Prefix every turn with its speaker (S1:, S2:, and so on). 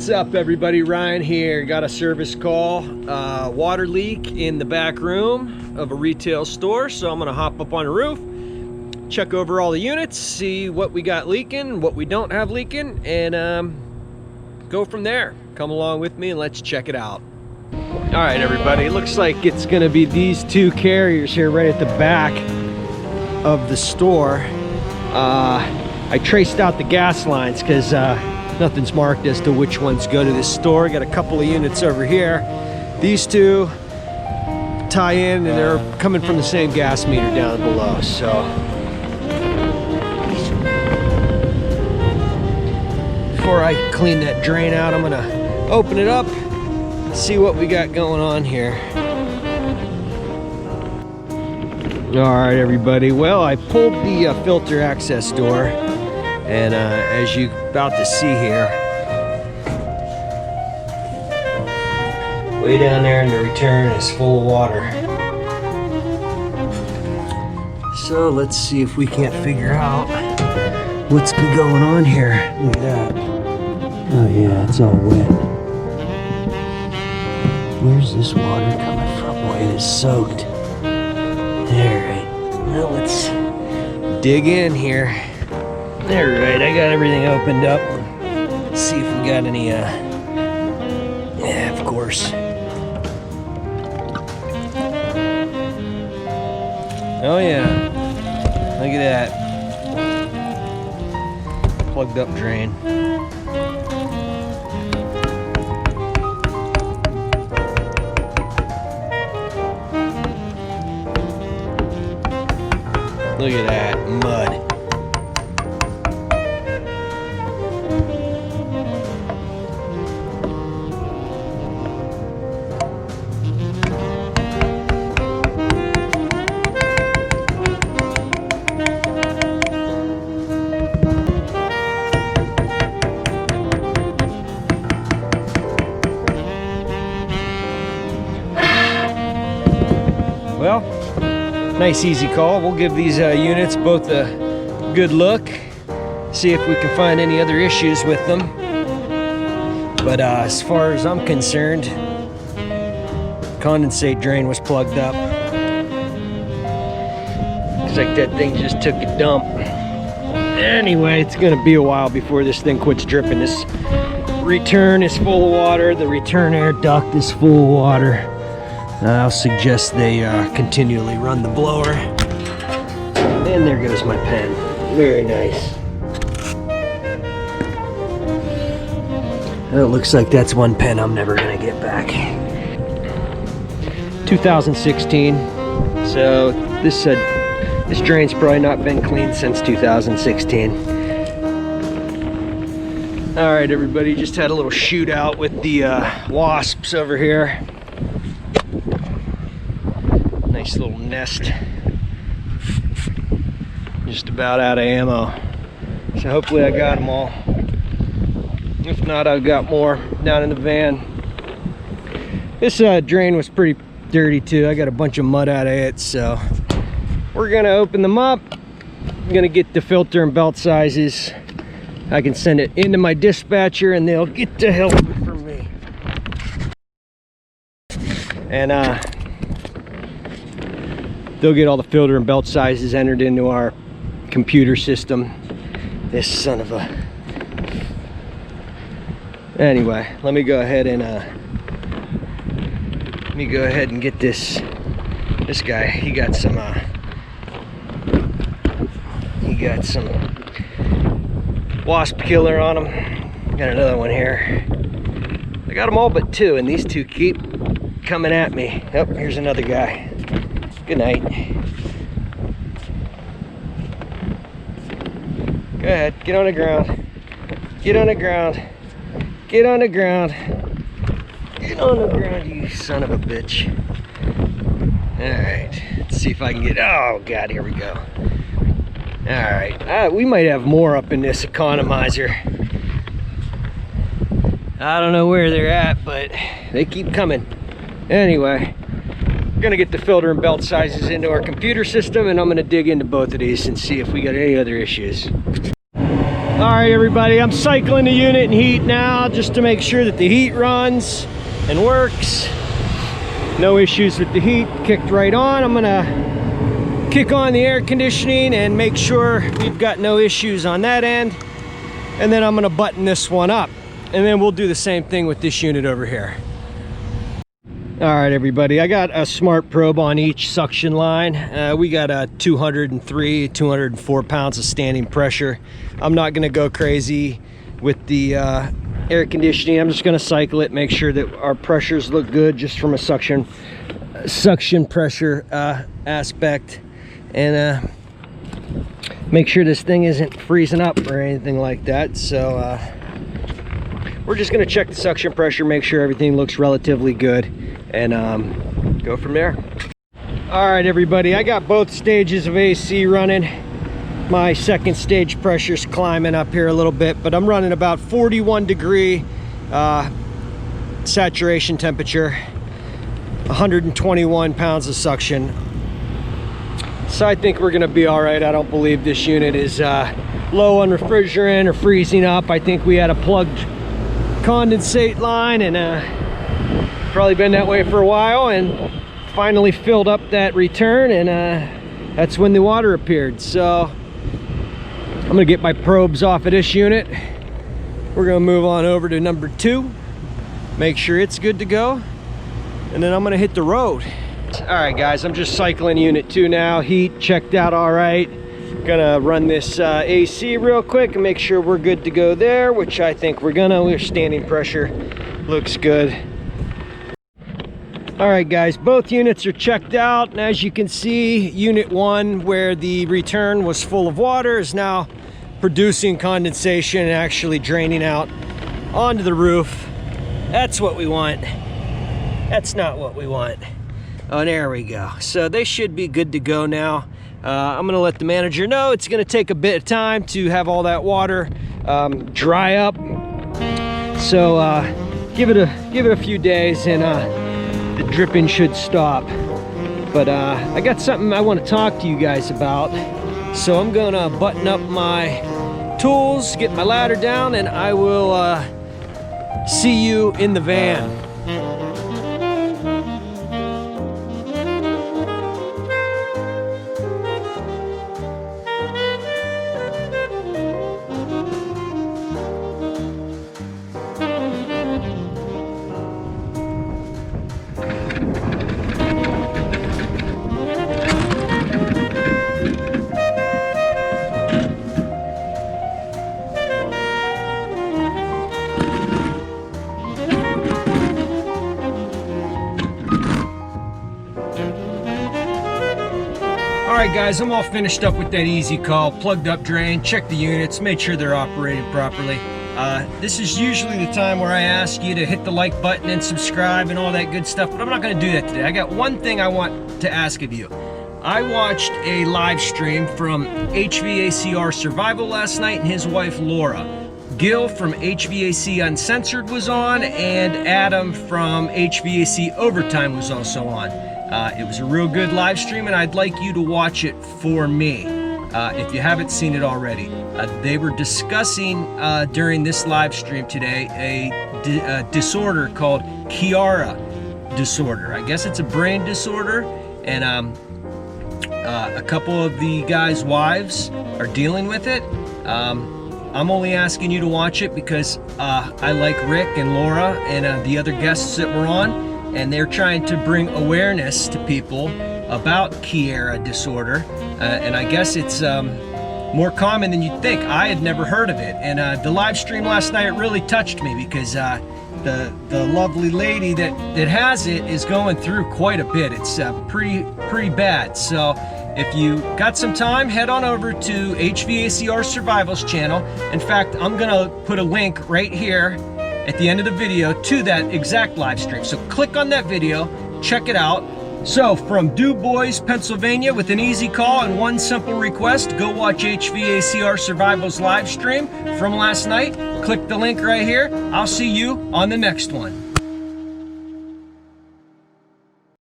S1: What's up, everybody? Ryan here. Got a service call, water leak in the back room of a retail store, so I'm gonna hop up on the roof, check over all the units, see what we got leaking, what we don't have leaking, and go from there. Come along with me and let's check it out. All right, everybody, it looks like it's gonna be these two carriers here right at the back of the store. I traced out the gas lines because nothing's marked as to which ones go to this store. Got a couple of units over here. These two tie in and they're coming from the same gas meter down below. So before I clean that drain out, I'm gonna open it up, see what we got going on here. All right, everybody. Well, I pulled the filter access door, and as you're about to see here, way down there in the return is full of water. So let's see if we can't figure out what's been going on here. Look at that. Oh yeah, it's all wet. Where's this water coming from? Boy, it is soaked. Alright, now let's dig in here. Alright, I got everything opened up. Let's see if we got any, yeah, of course. Oh yeah, look at that. Plugged up drain. Look at that mud. Well, nice easy call. We'll give these units both a good look, see if we can find any other issues with them. But as far as I'm concerned, condensate drain was plugged up. Looks like that thing just took a dump. Anyway, it's gonna be a while before this thing quits dripping. This return is full of water. The return air duct is full of water. I'll suggest they continually run the blower. And there goes my pen. Very nice. Well, it looks like that's one pen I'm never gonna get back. 2016. So this drain's probably not been cleaned since 2016. All right, everybody, just had a little shootout with the wasps over here. Nice little nest. Just about out of ammo. So hopefully I got them all. If not, I've got more down in the van. This drain was pretty dirty too. I got a bunch of mud out of it, so we're gonna open them up. I'm gonna get the filter and belt sizes. I can send it into my dispatcher and they'll get the help from me. And they'll get all the filter and belt sizes entered into our computer system. This son of a... Anyway, let me go ahead and get this guy. He got some wasp killer on him. Got another one here. I got them all but two, and these two keep coming at me. Oh, here's another guy. Good night. Go ahead, get on the ground. Get on the ground. Get on the ground. Get on the ground, you son of a bitch. Alright, let's see if I can get, oh God, here we go. Alright, we might have more up in this economizer. I don't know where they're at, but they keep coming. Anyway, we're gonna get the filter and belt sizes into our computer system, and I'm gonna dig into both of these and see if we got any other issues. All right, everybody, I'm cycling the unit in heat now just to make sure that the heat runs and works. No issues with the heat, kicked right on. I'm gonna kick on the air conditioning and make sure we've got no issues on that end. And then I'm gonna button this one up. And then we'll do the same thing with this unit over here. All right, everybody, I got a smart probe on each suction line. We got a 203, 204 pounds of standing pressure. I'm not gonna go crazy with the air conditioning. I'm just gonna cycle it, make sure that our pressures look good just from a suction pressure aspect, and make sure this thing isn't freezing up or anything like that. So we're just gonna check the suction pressure, make sure everything looks relatively good, and go from there. All right, everybody, I got both stages of AC running. My second stage pressure's climbing up here a little bit, but I'm running about 41 degree saturation temperature, 121 pounds of suction. So I think we're gonna be all right. I don't believe this unit is low on refrigerant or freezing up. I think we had a plugged condensate line, and probably been that way for a while, and finally filled up that return, and that's when the water appeared. So I'm gonna get my probes off of this unit. We're gonna move on over to number 2, make sure it's good to go, and then I'm gonna hit the road. All right, guys, I'm just cycling unit 2 now. Heat checked out all right. Gonna run this AC real quick and make sure we're good to go there, which I think we're gonna. We're standing pressure looks good. All right, guys, both units are checked out, and as you can see, unit 1, where the return was full of water, is now producing condensation and actually draining out onto the roof. That's what we want. That's not what we want. Oh, there we go. So they should be good to go now. I'm gonna let the manager know it's gonna take a bit of time to have all that water dry up. So give it a few days, and the dripping should stop. But I got something I want to talk to you guys about. So I'm gonna button up my tools, get my ladder down, and I will see you in the van. Alright guys, I'm all finished up with that easy call, plugged up drain, checked the units, made sure they're operating properly. This is usually the time where I ask you to hit the like button and subscribe and all that good stuff, but I'm not going to do that today. I got one thing I want to ask of you. I watched a live stream from HVACR Survival last night and his wife Laura. Gil from HVAC Uncensored was on, and Adam from HVAC Overtime was also on. It was a real good live stream, and I'd like you to watch it for me if you haven't seen it already. They were discussing during this live stream today a disorder called Chiara disorder. I guess it's a brain disorder, and a couple of the guys' wives are dealing with it. I'm only asking you to watch it because I like Rick and Laura and the other guests that were on, and they're trying to bring awareness to people about Chiara disorder, and I guess it's more common than you'd think. I had never heard of it, and the live stream last night really touched me because the lovely lady that has it is going through quite a bit. It's pretty bad. So if you got some time, head on over to HVACR Survival's channel. In fact, I'm gonna put a link right here at the end of the video to that exact live stream. So click on that video, check it out. So from Du Bois, Pennsylvania, with an easy call and one simple request, go watch HVACR Survival's live stream from last night. Click the link right here. I'll see you on the next one.